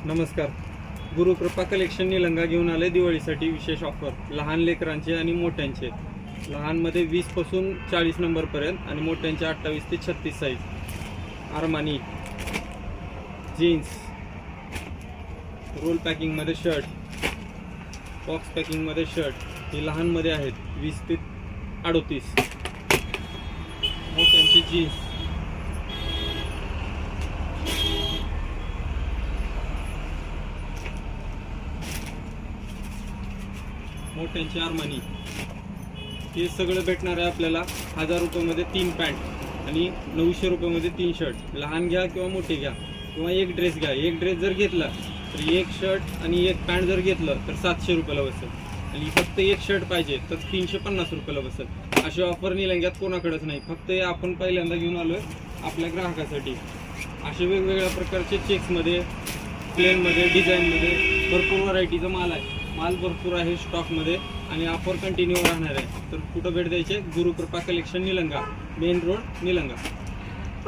नमस्कार. गुरुकृपा कलेक्शन निलंगा घेऊन आले दिवाळीसाठी विशेष ऑफर. लहान लेकरांचे आणि मोठ्यांचे. लहानमध्ये 20 पासून 40 नंबरपर्यंत आणि मोठ्यांचे 28 ते 36 साईज. आरमानी जीन्स, रोल पॅकिंगमध्ये शर्ट, बॉक्स पॅकिंगमध्ये शर्ट. हे लहानमध्ये आहेत 20 ते 38. मोठ्यांचे जीन्स, मोठ्यांची आरमानी. हे सगळं भेटणार आहे आपल्याला 1000 रुपयामध्ये 3 पॅन्ट आणि 900 रुपयामध्ये 3 शर्ट. लहान घ्या किंवा मोठे घ्या किंवा एक ड्रेस घ्या. एक ड्रेस जर घेतला तर एक शर्ट आणि एक पॅन्ट जर घेतलं तर 700 रुपयाला बसेल. आणि फक्त एक शर्ट पाहिजे तर 350 रुपयाला बसेल. अशी ऑफर निलंग्यात कोणाकडेच नाही. फक्त हे आपण पहिल्यांदा घेऊन आलोय आपल्या ग्राहकासाठी. असे वेगवेगळ्या प्रकारचे चेक्समध्ये, प्लेनमध्ये, डिझाईनमध्ये भरपूर व्हरायटीचा माल आहे. माल भरपूर आहे स्टॉकमध्ये आणि ऑफर कंटिन्यू राहणार आहे. तर कुठं भेट द्यायचे? Gurukrupa collection Nilanga, main road Nilanga.